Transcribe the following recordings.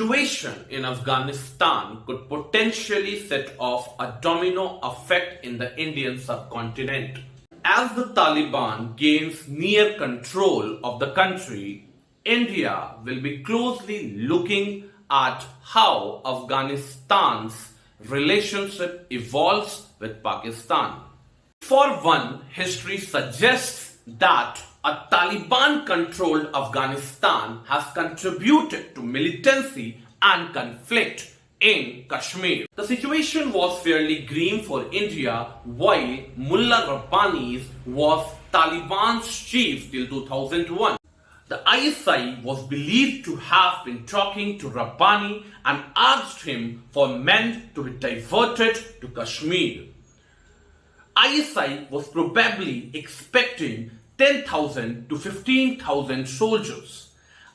situation in Afghanistan could potentially set off a domino effect in the Indian subcontinent. As the Taliban gains near control of the country, India will be closely looking at how Afghanistan's relationship evolves with Pakistan. For one, history suggests that a Taliban-controlled Afghanistan has contributed to militancy and conflict in Kashmir. The situation was fairly grim for India while Mullah Rabbani was Taliban's chief till 2001. The ISI was believed to have been talking to Rabbani and asked him for men to be diverted to Kashmir. ISI was probably expecting 10,000 to 15,000 soldiers.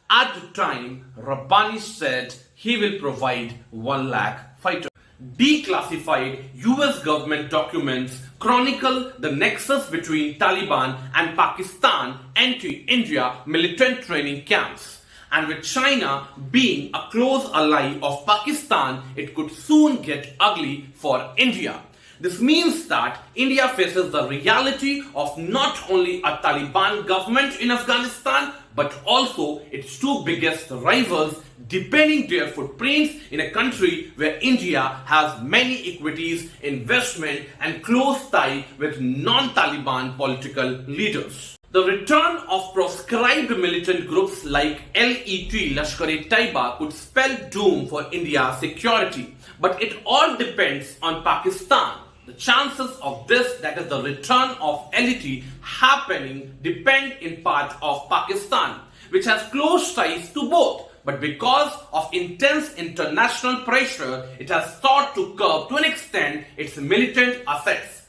At the time, Rabbani said he will provide 1 lakh fighters. Declassified US government documents chronicle the nexus between Taliban and Pakistan anti-India militant training camps. And with China being a close ally of Pakistan, it could soon get ugly for India. This means that India faces the reality of not only a Taliban government in Afghanistan, but also its two biggest rivals deepening their footprints in a country where India has many equities, investment and close tie with non-Taliban political leaders. The return of proscribed militant groups like Lashkar-e-Taiba could spell doom for India's security, but it all depends on Pakistan. The chances of this, that is the return of LET, happening depend in part of Pakistan, which has close ties to both. But because of intense international pressure, it has sought to curb to an extent its militant assets.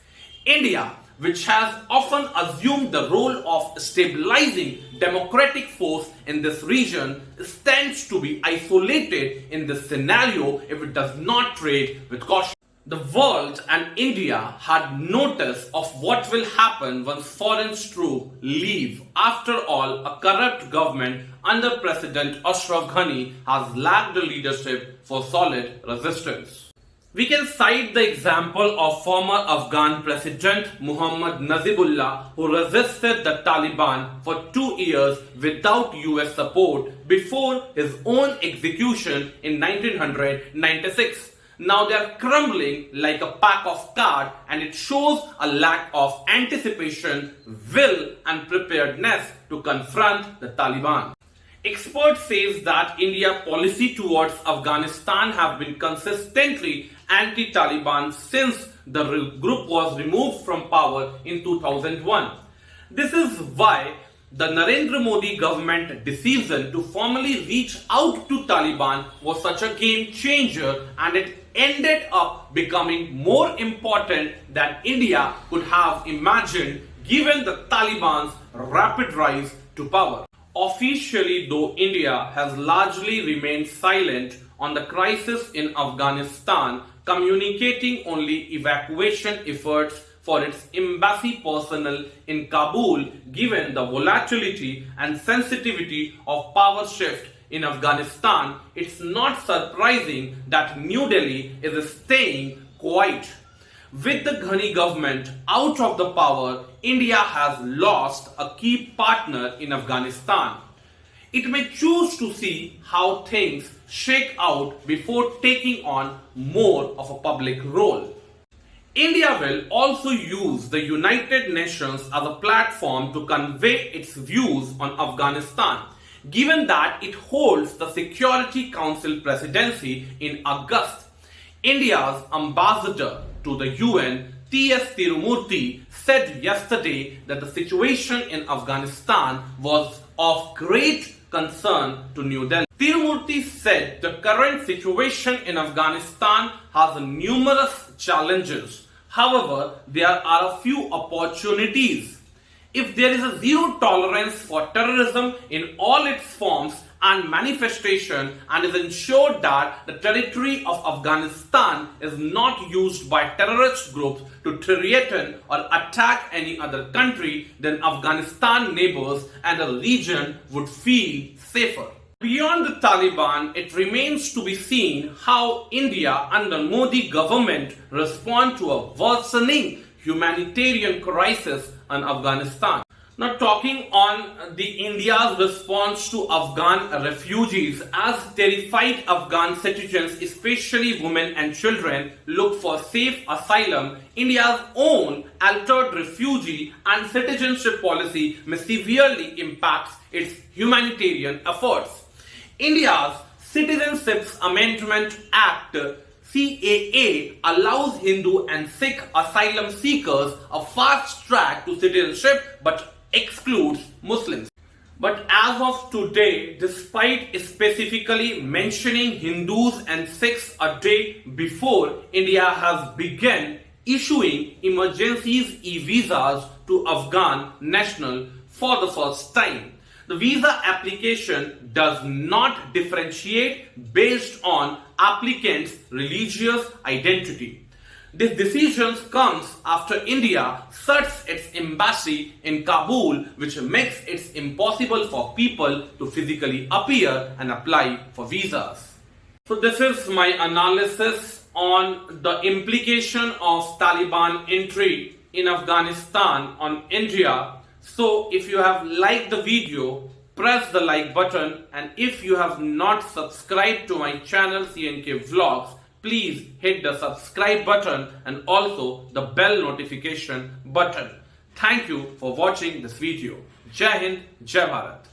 India, which has often assumed the role of stabilizing democratic force in this region, stands to be isolated in this scenario if it does not trade with caution. The world and India had notice of what will happen once foreign troops leave. After all, a corrupt government under President Ashraf Ghani has lacked the leadership for solid resistance. We can cite the example of former Afghan President Muhammad Nazibullah, who resisted the Taliban for 2 years without US support before his own execution in 1996. Now they are crumbling like a pack of cards, and it shows a lack of anticipation, will and preparedness to confront the Taliban. Experts say that India's policy towards Afghanistan have been consistently anti-Taliban since the group was removed from power in 2001. This is why the Narendra Modi government decision to formally reach out to Taliban was such a game changer, and it ended up becoming more important than India could have imagined given the Taliban's rapid rise to power. Officially, though, India has largely remained silent on the crisis in Afghanistan, communicating only evacuation efforts for its embassy personnel in Kabul, given the volatility and sensitivity of power shift in Afghanistan. It's not surprising that New Delhi is staying quiet. With the Ghani government out of the power, India has lost a key partner in Afghanistan. It may choose to see how things shake out before taking on more of a public role. India will also use the United Nations as a platform to convey its views on Afghanistan, given that it holds the Security Council presidency in August. India's ambassador to the UN, T.S. Tirumurti, said yesterday that the situation in Afghanistan was of great concern to New Delhi. Tirumurti said the current situation in Afghanistan has numerous challenges. However, there are a few opportunities. If there is a zero tolerance for terrorism in all its forms and manifestation, and is ensured that the territory of Afghanistan is not used by terrorist groups to threaten or attack any other country, then Afghanistan neighbors and the region would feel safer. Beyond the Taliban, it remains to be seen how India under Modi government respond to a worsening humanitarian crisis in Afghanistan. Now, talking on the India's response to Afghan refugees, as terrified Afghan citizens, especially women and children, look for safe asylum, India's own altered refugee and citizenship policy may severely impact its humanitarian efforts. India's Citizenship Amendment Act CAA allows Hindu and Sikh asylum seekers a fast track to citizenship but excludes Muslims. But as of today, despite specifically mentioning Hindus and Sikhs a day before, India has begun issuing emergencies e-visas to Afghan nationals for the first time. The visa application does not differentiate based on applicants' religious identity. This decision comes after India shuts its embassy in Kabul, which makes it impossible for people to physically appear and apply for visas. So this is my analysis on the implication of Taliban entry in Afghanistan on India. So if you have liked the video, press the like button, and if you have not subscribed to my channel CNK Vlogs, please hit the subscribe button and also the bell notification button. Thank you for watching this video. Jai Hind, Jai Bharat.